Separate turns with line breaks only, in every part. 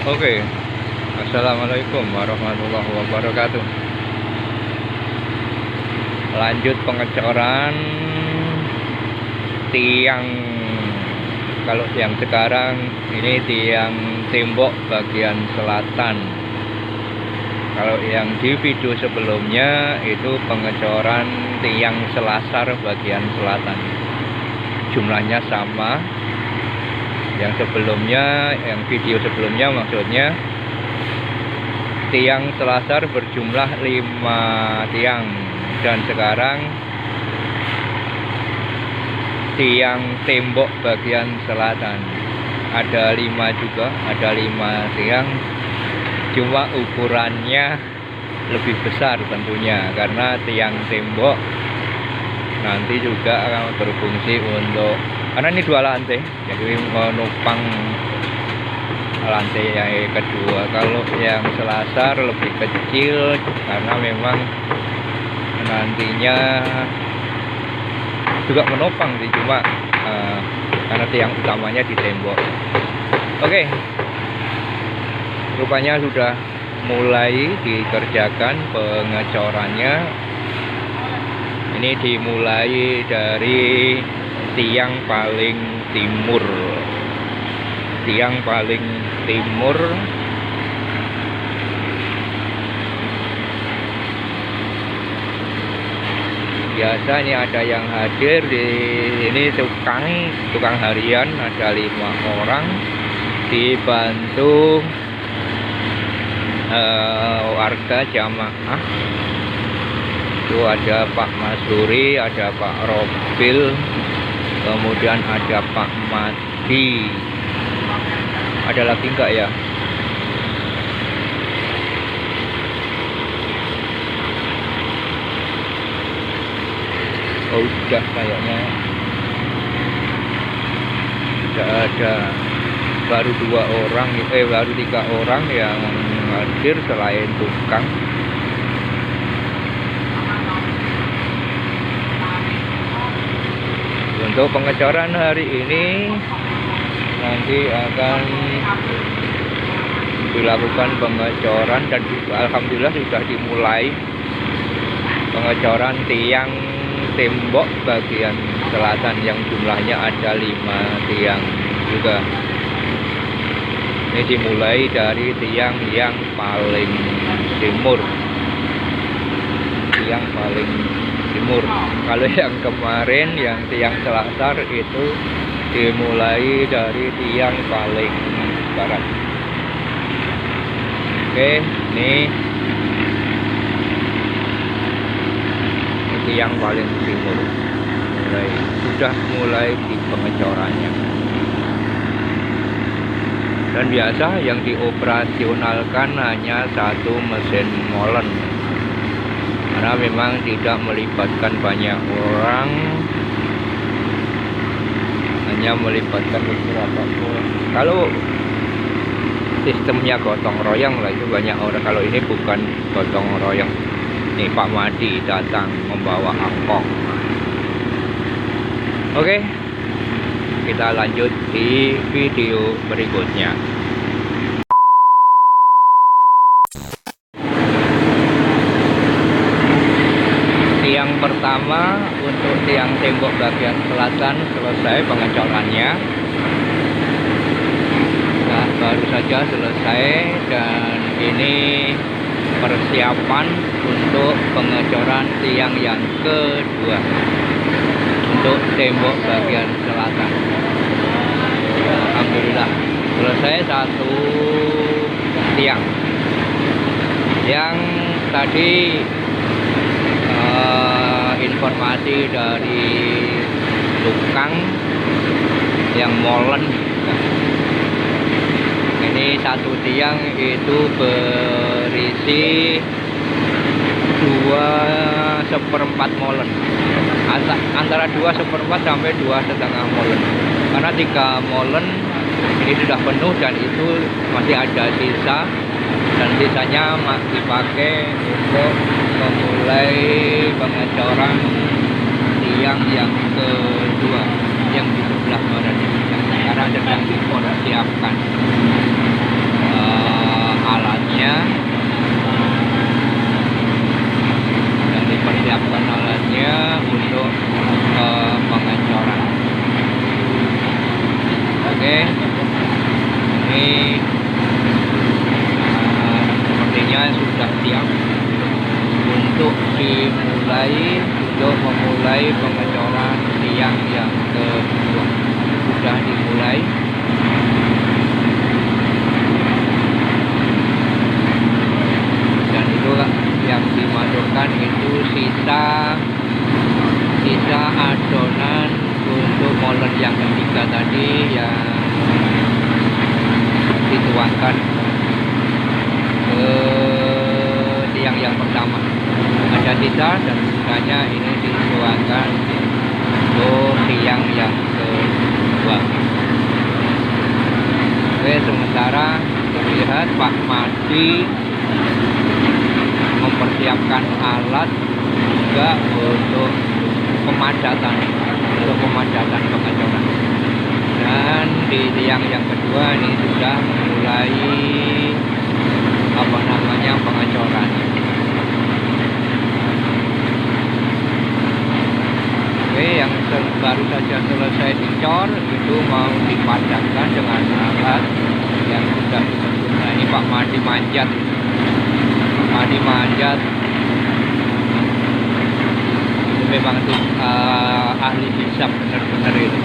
Oke, assalamualaikum warahmatullahi wabarakatuh. Lanjut pengecoran tiang. Kalau yang sekarang ini tiang tembok bagian selatan. Kalau yang di video sebelumnya itu pengecoran tiang selasar bagian selatan. Jumlahnya sama. Yang sebelumnya, yang video sebelumnya maksudnya tiang selasar berjumlah 5 tiang, dan sekarang tiang tembok bagian selatan ada 5 juga, ada 5 tiang, cuma ukurannya lebih besar tentunya karena tiang tembok nanti juga akan berfungsi untuk, karena ini 2 lantai, jadi menopang lantai yang kedua. Kalau yang selasar lebih kecil karena memang nantinya juga menopang sih, cuma karena tiang utamanya di tembok. Oke, rupanya sudah mulai dikerjakan pengecorannya. Ini dimulai dari tiang paling timur. Tiang paling timur biasa ini ada yang hadir di ini, tukang harian, ada 5 orang dibantu warga jamaah. Itu ada Pak Masuri, ada Pak Robil, kemudian ada Pak Madi. Ada lagi enggak ya? Oh, udah kayaknya. Tidak ada. Baru 2 orang, baru 3 orang yang hadir selain tukang. Untuk pengecoran hari ini nanti akan dilakukan pengecoran, dan alhamdulillah sudah dimulai pengecoran tiang tembok bagian selatan yang jumlahnya ada 5 tiang juga. Ini dimulai dari tiang yang paling timur. Tiang paling timur. Kalau yang kemarin yang tiang selasar itu dimulai dari tiang paling barat. Oke, ini tiang paling timur. Sudah mulai di pengecorannya. Dan biasa yang dioperasionalkan hanya 1 mesin molen, karena memang tidak melibatkan banyak orang, hanya melibatkan beberapa orang. Kalau sistemnya gotong royong lah, itu banyak orang. Kalau ini bukan gotong royong. Nih Pak Madi datang membawa angkot. Oke, kita lanjut di video berikutnya. Tiang pertama untuk tiang tembok bagian selatan selesai pengecorannya. Nah, baru saja selesai, dan ini persiapan untuk pengecoran tiang yang kedua untuk tembok bagian selatan. Alhamdulillah selesai 1 tiang. Yang tadi informasi dari tukang yang molen, ini 1 tiang itu berisi 2/4 molen, antara 2/4 sampai 2,5 molen, karena 3 molen ini sudah penuh dan itu masih ada sisa, dan sisanya dipakai untuk memulai pengecoran tiang yang kedua yang di sebelah mana ini, karena sedang dipersiapkan. alatnya dan dipersiapkan alatnya untuk pengecoran. Oke, ini sepertinya sudah siap untuk memulai pengecoran tiang yang kedua. Sudah dimulai. Dan itu yang dimasukkan itu sisa adonan untuk molen yang ketiga tadi yang dituangkan ke tiang yang pertama. Ada sisa dan sisanya ini dituangkan ke tiang yang kedua. Oke, sementara terlihat Pak Madi mempersiapkan alat juga untuk pemadatan pengecoran. Dan di tiang yang kedua ini sudah mulai pengecoran. Oke, yang baru saja selesai dicor itu mau dipadatkan dengan alat yang sudah disebut. Nah, ini Pak Madi manjat. Itu memang ahli hisap, benar-benar itu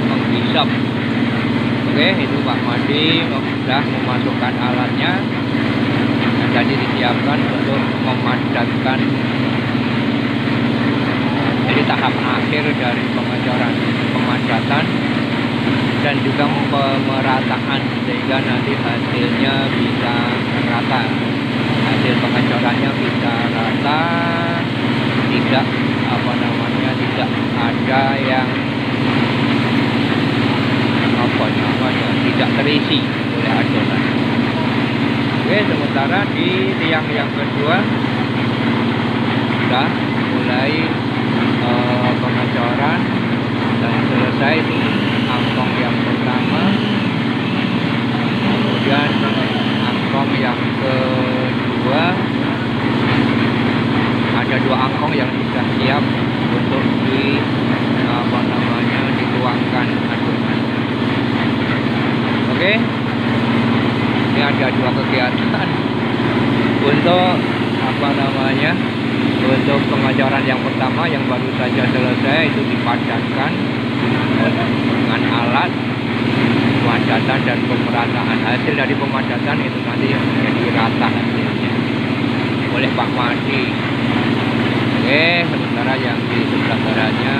menghisap. Oke, itu Pak Madi sudah memasukkan alatnya dan tadi disiapkan untuk memadatkan. Jadi tahap akhir dari pengecoran, pemadatan dan juga pemerataan sehingga nanti hasilnya bisa rata. Hasil pengecorannya bisa rata, tidak tidak ada yang tidak terisi oleh adonan. Oke, sementara di tiang yang kedua sudah mulai pengecoran dan selesai di angkong yang pertama, kemudian angkong yang kedua, ada 2 angkong yang sudah siap untuk dituangkan adonan. Oke, ini ada 2 kegiatan untuk untuk pengecoran yang pertama yang baru saja selesai itu dipadatkan dengan alat pemadatan dan pemerataan. Hasil dari pemadatan itu nanti menjadi rata hasilnya oleh Pak Madi. Oke, sementara yang di sebelah baratnya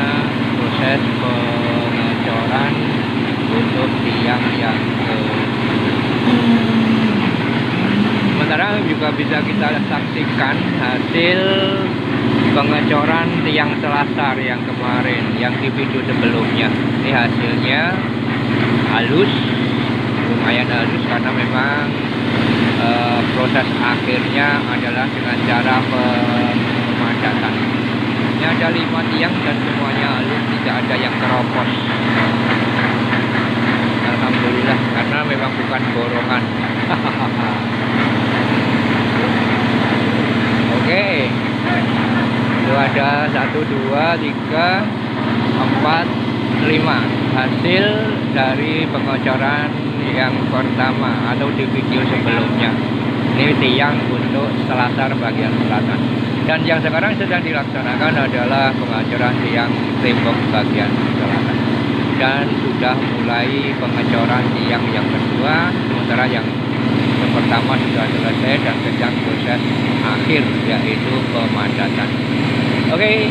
proses pengecoran untuk tiang yang sementara juga bisa kita saksikan hasil pengecoran tiang selasar yang kemarin, yang di video sebelumnya. Ini hasilnya halus, lumayan halus karena memang proses akhirnya adalah dengan cara pemadatan. Ini ada 5 tiang dan semuanya halus, tidak ada yang keropos. Alhamdulillah, karena memang bukan borongan. Oke, itu ada 1, 2, 3, 4, 5 hasil dari pengecoran yang pertama atau di video sebelumnya. Ini tiang untuk selasar bagian selatan. Dan yang sekarang sedang dilaksanakan adalah pengecoran tiang tembok bagian selatan. Dan sudah mulai pengecoran tiang yang kedua, sementara yang pertama sudah selesai dan sedang proses akhir yaitu pemadatan. Oke,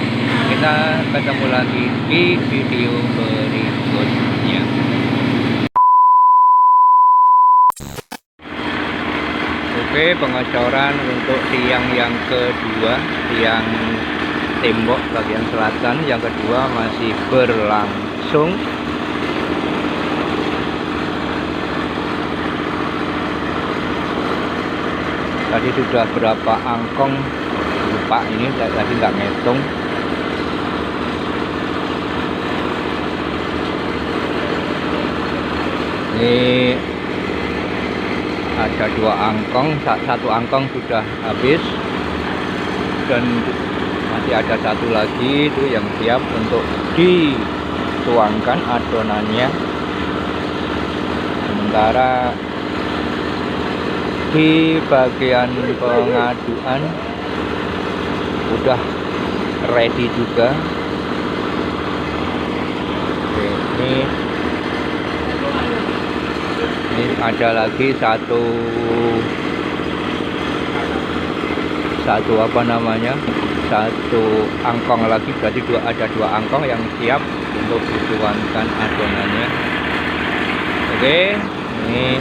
kita ketemu lagi di video berikutnya. Oke, pengecoran untuk tiang yang kedua, tiang tembok bagian selatan yang kedua masih berlangsung. Tadi sudah berapa angkong lupa, ini tadi nggak ngitung. Ini ada 2 angkong, satu angkong sudah habis dan masih ada satu lagi itu yang siap untuk dituangkan adonannya. Sementara di bagian pengaduan udah ready juga. Oke, ini ada lagi satu apa namanya, satu angkong lagi, berarti ada 2 angkong yang siap untuk dituangkan adonannya. Oke, ini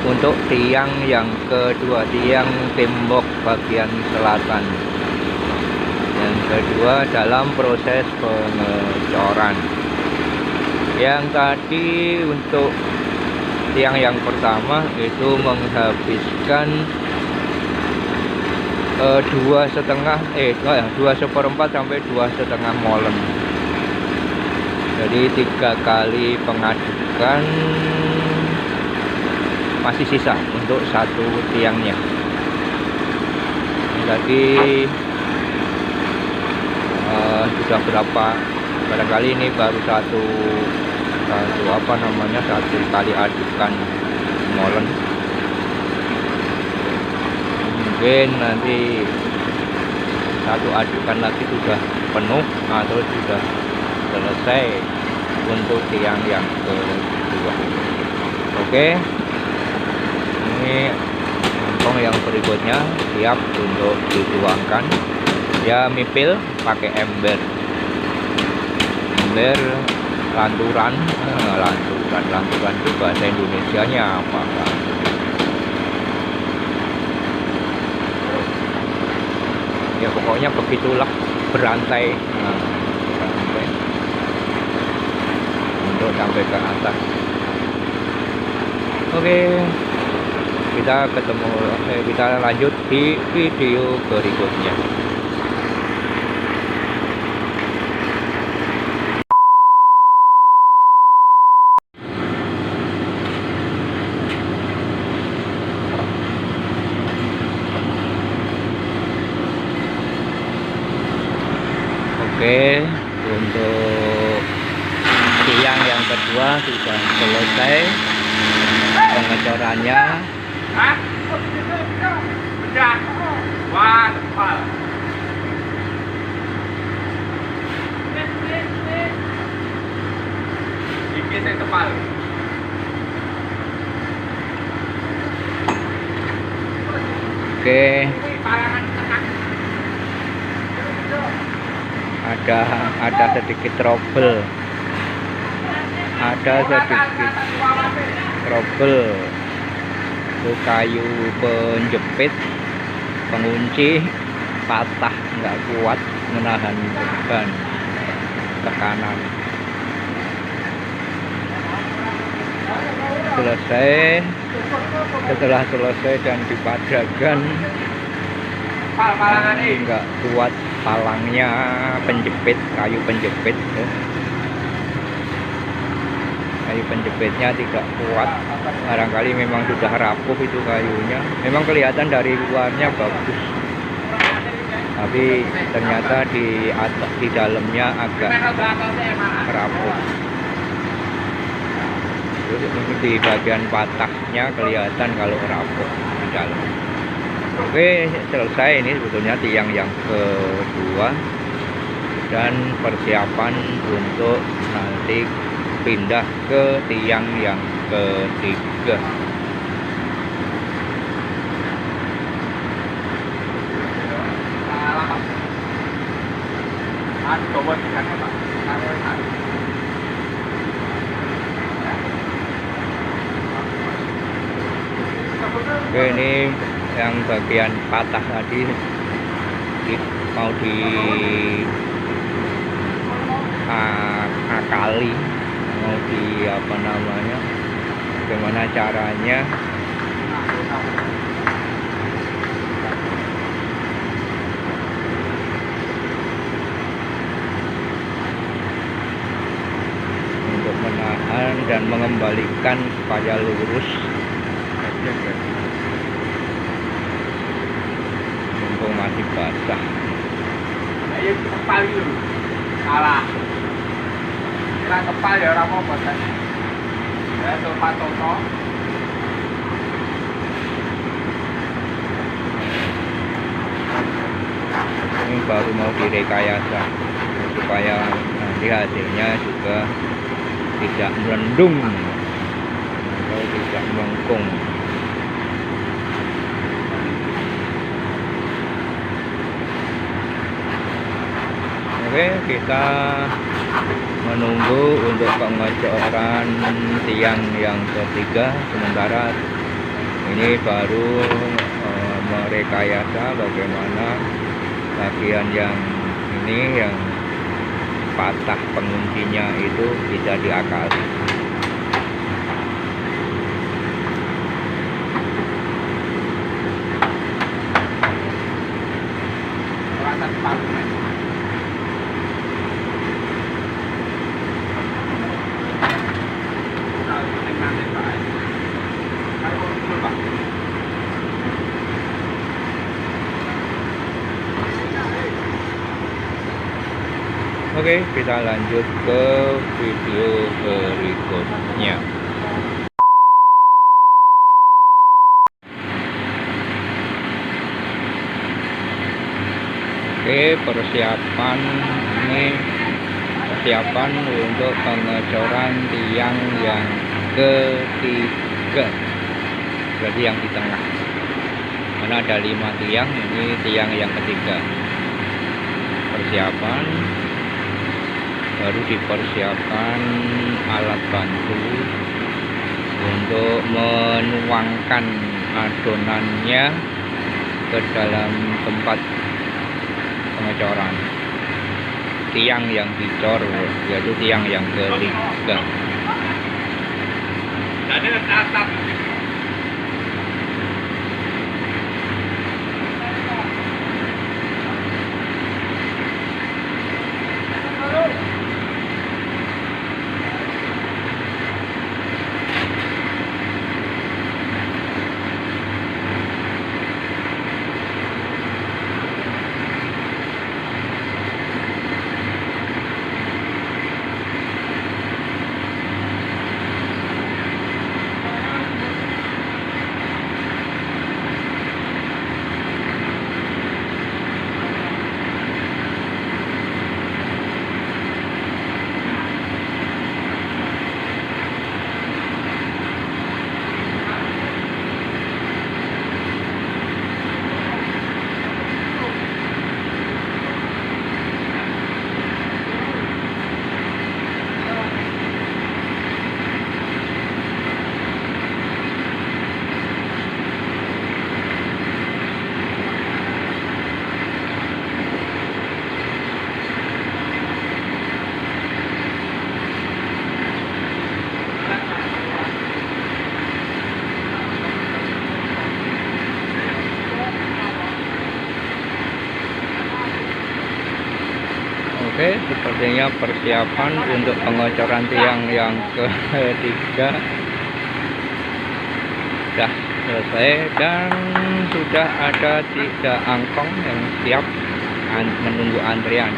untuk tiang yang kedua, tiang tembok bagian selatan yang kedua dalam proses pengecoran. Yang tadi untuk tiang yang pertama itu menghabiskan 2,5 sampai 2,5 molen. Jadi 3 kali pengadukan, masih sisa untuk satu tiangnya. Jadi sudah berapa, barangkali ini baru satu apa namanya, satu kali adukan molen. Mungkin nanti satu adukan lagi sudah penuh atau sudah selesai untuk tiang yang kedua. Oke, ini angkong yang berikutnya siap untuk dituangkan. Ya, mipil pakai ember lanturan itu bahasa Indonesianya apa kan? Ya pokoknya begitulah, berantai, untuk sampai ke atas. Oke, kita lanjut di video berikutnya. Oke, untuk tiang yang kedua sudah selesai pengecorannya. Oke, ada sedikit trouble, itu kayu penjepit pengunci patah, nggak kuat menahan beban tekanan. Setelah selesai dan dipadangkan, nggak kuat palangnya, kayu penjepit ya. Kayu penjepitnya tidak kuat, barangkali memang sudah rapuh itu kayunya. Memang kelihatan dari luarnya bagus, tapi ternyata di dalamnya agak rapuh. Di bagian patahnya kelihatan kalau rapuh di dalam. Oke, selesai ini sebetulnya tiang yang kedua dan persiapan untuk nanti pindah ke tiang yang ketiga. Oke, ini yang bagian patah tadi mau akali, mau apa namanya, bagaimana caranya untuk menahan dan mengembalikan supaya lurus. mumpung masih basah.
Ayo kepal itu salah. Kira kepal ya orang mau bosan. Ya tomat toto.
Ini baru mau direkayasa supaya nanti hasilnya juga tidak melendung atau tidak melengkung. Oke, kita menunggu untuk pengecoran tiang yang ketiga. Sementara ini baru merekayasa bagaimana bagian yang ini yang patah penguncinya itu bisa diakali. Oke, kita lanjut ke video berikutnya. Oke, persiapan untuk pengecoran tiang yang ketiga, berarti yang di tengah. Karena ada 5 tiang, ini tiang yang ketiga. Persiapan, baru dipersiapkan alat bantu untuk menuangkan adonannya ke dalam tempat pengecoran tiang yang dicor, yaitu tiang yang ketiga. Oke, sepertinya persiapan untuk pengecoran tiang yang ketiga sudah selesai dan sudah ada 3 angkong yang siap menunggu antrian.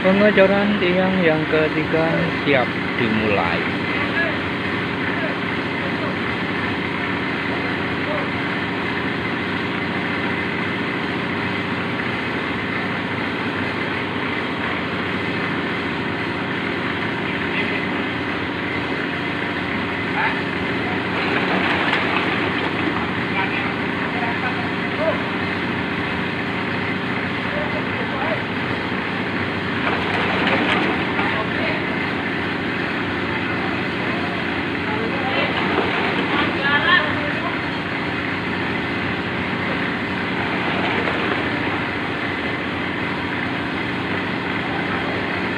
Pengecoran tiang yang ketiga siap dimulai.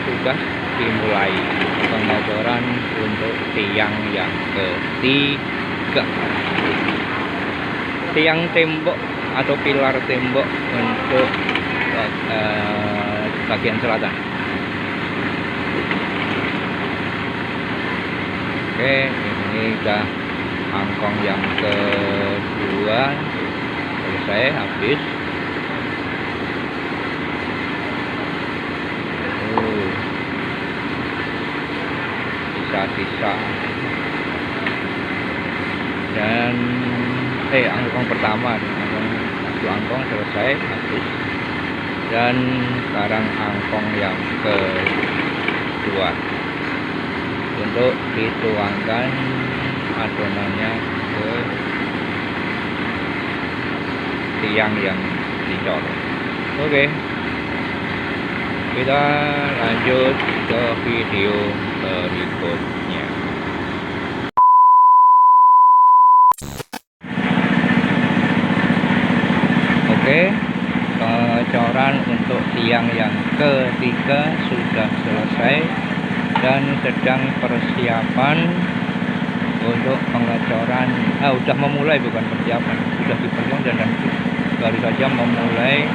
Sudah dimulai pengecoran untuk tiang yang ketiga. tiang tembok atau pilar tembok untuk bagian selatan. Oke, ini udah angkong yang kedua selesai habis. Sisa dan angkong pertama, angkong selesai habis, dan sekarang angkong yang kedua untuk dituangkan adonannya ke tiang yang dicor. Oke, kita lanjut ke video berikutnya. Oke, pengecoran untuk tiang yang ketiga sudah selesai dan sedang persiapan untuk pengecoran. Sudah memulai, bukan persiapan, sudah dipersiapkan dan nanti baru saja memulai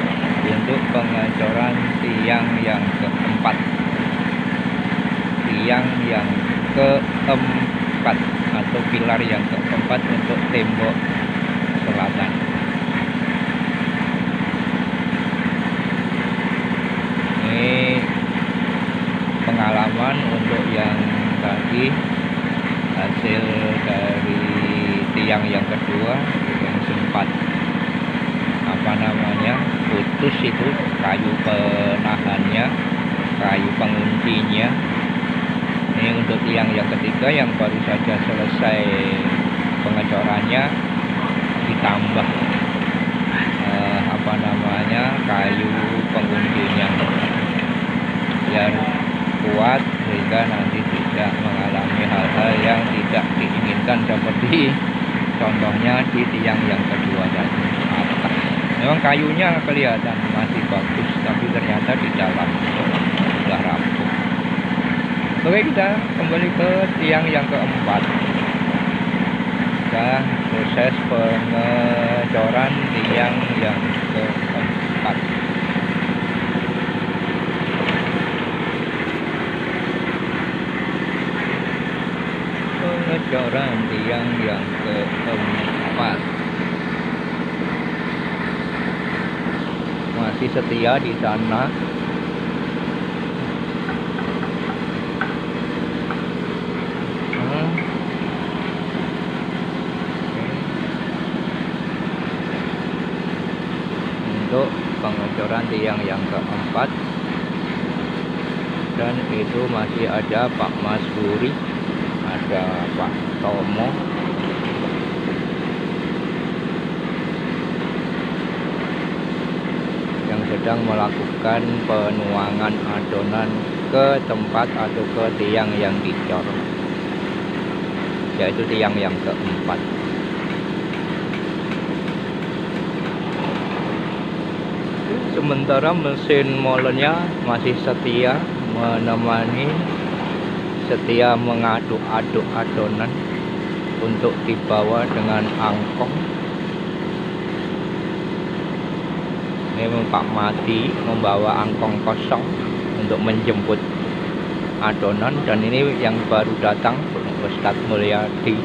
untuk pengecoran tiang yang keempat. Tiang yang keempat atau pilar yang keempat untuk tembok selatan. Ini pengalaman untuk yang tadi, hasil dari tiang yang kedua yang sempat putus itu kayu penahannya, kayu penguncinya. Ini untuk tiang yang ketiga yang baru saja selesai pengecorannya, ditambah kayu penguncinya biar kuat sehingga nanti tidak mengalami hal-hal yang tidak diinginkan seperti contohnya di tiang yang kedua tadi. Memang kayunya kelihatan masih bagus, tapi ternyata di dalam sudah rapuh. Oke, kita kembali ke tiang yang keempat. Sudah proses pengecoran tiang yang keempat. Pengecoran tiang yang keempat. Masih setia di sana. Untuk pengecoran tiang yang keempat, dan itu masih ada Pak Masburi, ada Pak Tomo, yang sedang melakukan penuangan adonan ke tempat atau ke tiang yang dicor, yaitu tiang yang keempat. Sementara mesin molennya masih setia menemani, setia mengaduk-aduk adonan untuk dibawa dengan angkong. Ini Pak Mati membawa angkong kosong untuk menjemput adonan, dan ini yang baru datang Ustadz Mulyadi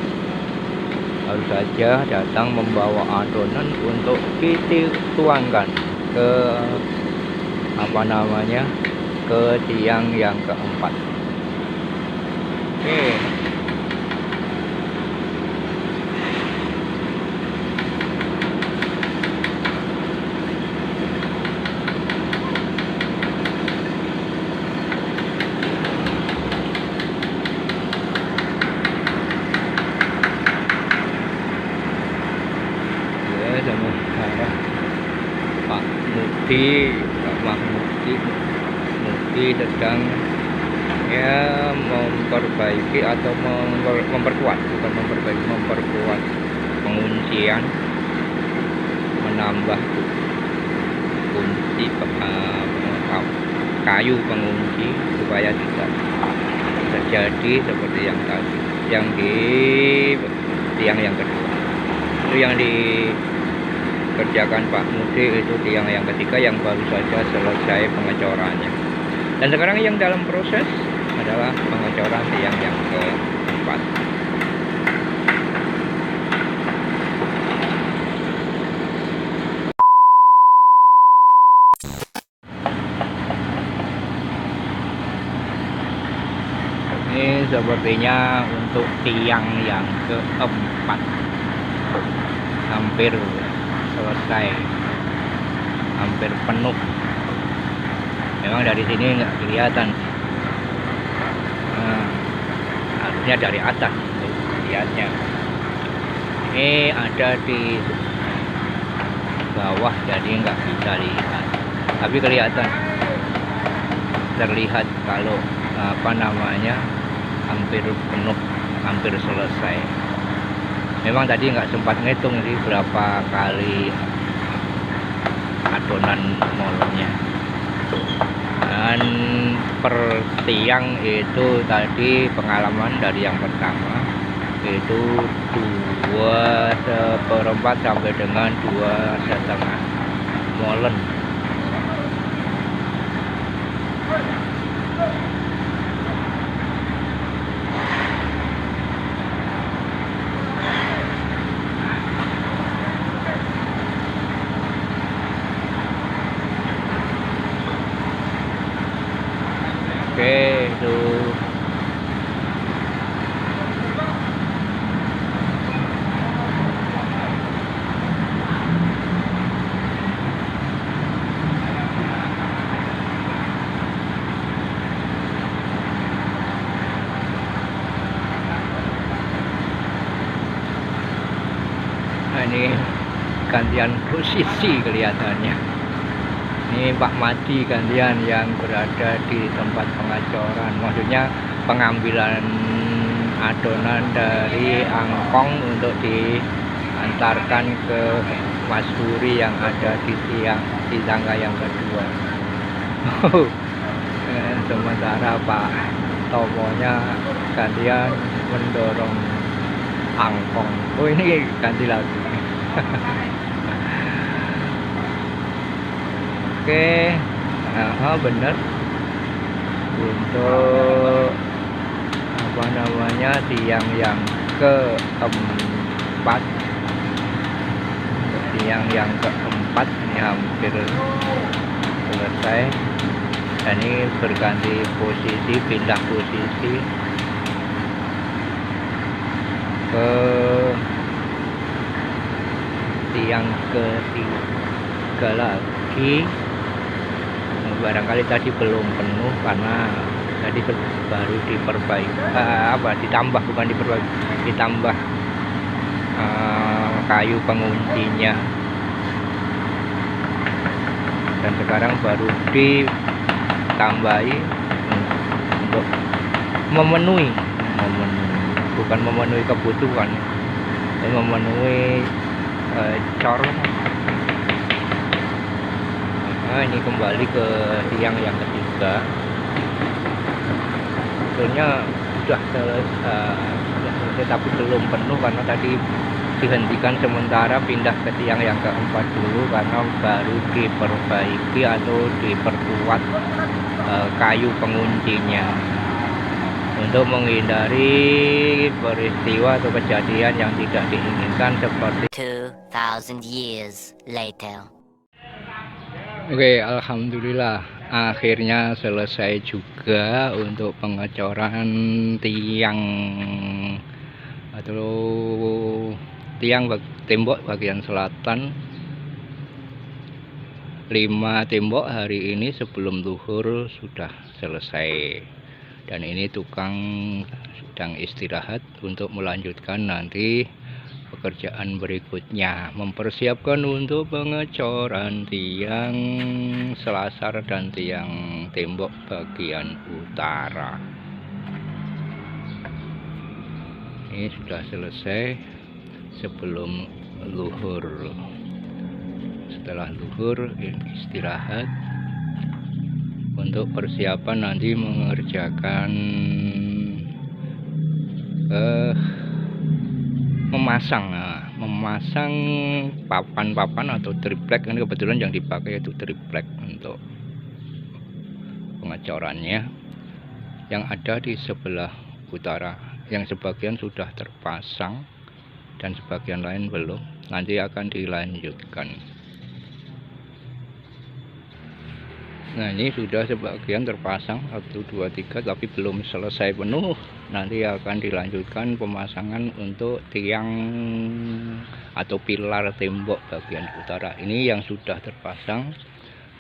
baru saja datang membawa adonan untuk dituangkan ke ke tiang yang keempat. Oke. Pak Mukti sedang memperbaiki atau memperkuat penguncian, menambah kunci kayu pengunci supaya tidak terjadi seperti yang tadi, yang di tiang yang kedua. Itu yang di dikerjakan Pak Mudi itu tiang yang ketiga yang baru saja selesai pengecorannya. Dan sekarang yang dalam proses adalah pengecoran tiang yang keempat. Ini sepertinya untuk tiang yang keempat hampir selesai, hampir penuh. Memang dari sini nggak kelihatan, harusnya dari atas lihatnya. Ini ada di bawah jadi nggak bisa lihat, tapi kelihatan, terlihat kalau hampir penuh, hampir selesai. Memang tadi nggak sempat ngitung sih berapa kali adonan molnya. Dan per tiang itu tadi pengalaman dari yang pertama itu 2/4 sampai dengan 2,5 molen. Oke, itu ini gantian posisi kelihatannya. Ini Pak Madi gantian yang berada di tempat pengecoran, maksudnya pengambilan adonan dari angkong untuk diantarkan ke Mas Huri yang ada di tangga yang kedua. Sementara Pak Tomonya gantian mendorong angkong. Oh, ini ganti lagi. Oke, bener untuk tiang yang keempat. Tiang yang keempat ini hampir selesai, dan ini berganti posisi, pindah posisi ke tiang ketiga lagi. Barangkali tadi belum penuh karena tadi baru ditambah kayu penguncinya, dan sekarang baru ditambahi untuk memenuhi, bukan memenuhi kebutuhan, tapi memenuhi cor. Nah, ini kembali ke tiang yang ketiga. Sebetulnya sudah selesai tapi belum penuh karena tadi dihentikan sementara, pindah ke tiang yang keempat dulu karena baru diperbaiki atau diperkuat kayu penguncinya untuk menghindari peristiwa atau kejadian yang tidak diinginkan seperti
2000 years later.
Oke, alhamdulillah akhirnya selesai juga untuk pengecoran tiang atau tembok bagian selatan. 5 tembok hari ini sebelum zuhur sudah selesai, dan ini tukang sedang istirahat untuk melanjutkan nanti pekerjaan berikutnya, mempersiapkan untuk pengecoran tiang selasar dan tiang tembok bagian utara. Ini sudah selesai sebelum zuhur. Setelah zuhur istirahat untuk persiapan nanti mengerjakan memasang memasang papan-papan atau triplek. Ini kebetulan yang dipakai yaitu triplek untuk pengecorannya, yang ada di sebelah utara, yang sebagian sudah terpasang dan sebagian lain belum. Nanti akan dilanjutkan. Nah, ini sudah sebagian terpasang 1, 2, 3, tapi belum selesai penuh. Nanti akan dilanjutkan pemasangan untuk tiang atau pilar tembok bagian utara. Ini yang sudah terpasang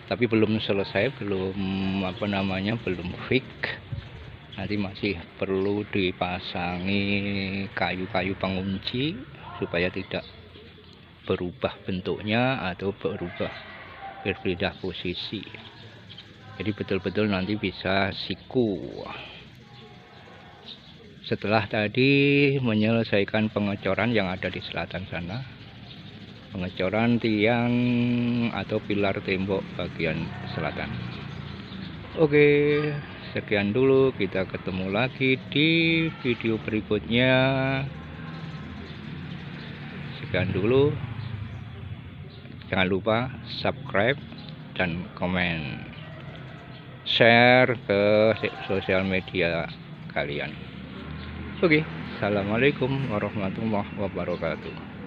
tapi belum selesai, belum belum fix. Nanti masih perlu dipasangi kayu-kayu pengunci supaya tidak berubah bentuknya atau berbeda posisi. Jadi betul-betul nanti bisa siku. Setelah tadi menyelesaikan pengecoran yang ada di selatan sana, pengecoran tiang atau pilar tembok bagian selatan. Oke, sekian dulu, kita ketemu lagi di video berikutnya. Sekian dulu, jangan lupa subscribe dan komen, share ke sosial media kalian. Oke, assalamualaikum warahmatullahi wabarakatuh.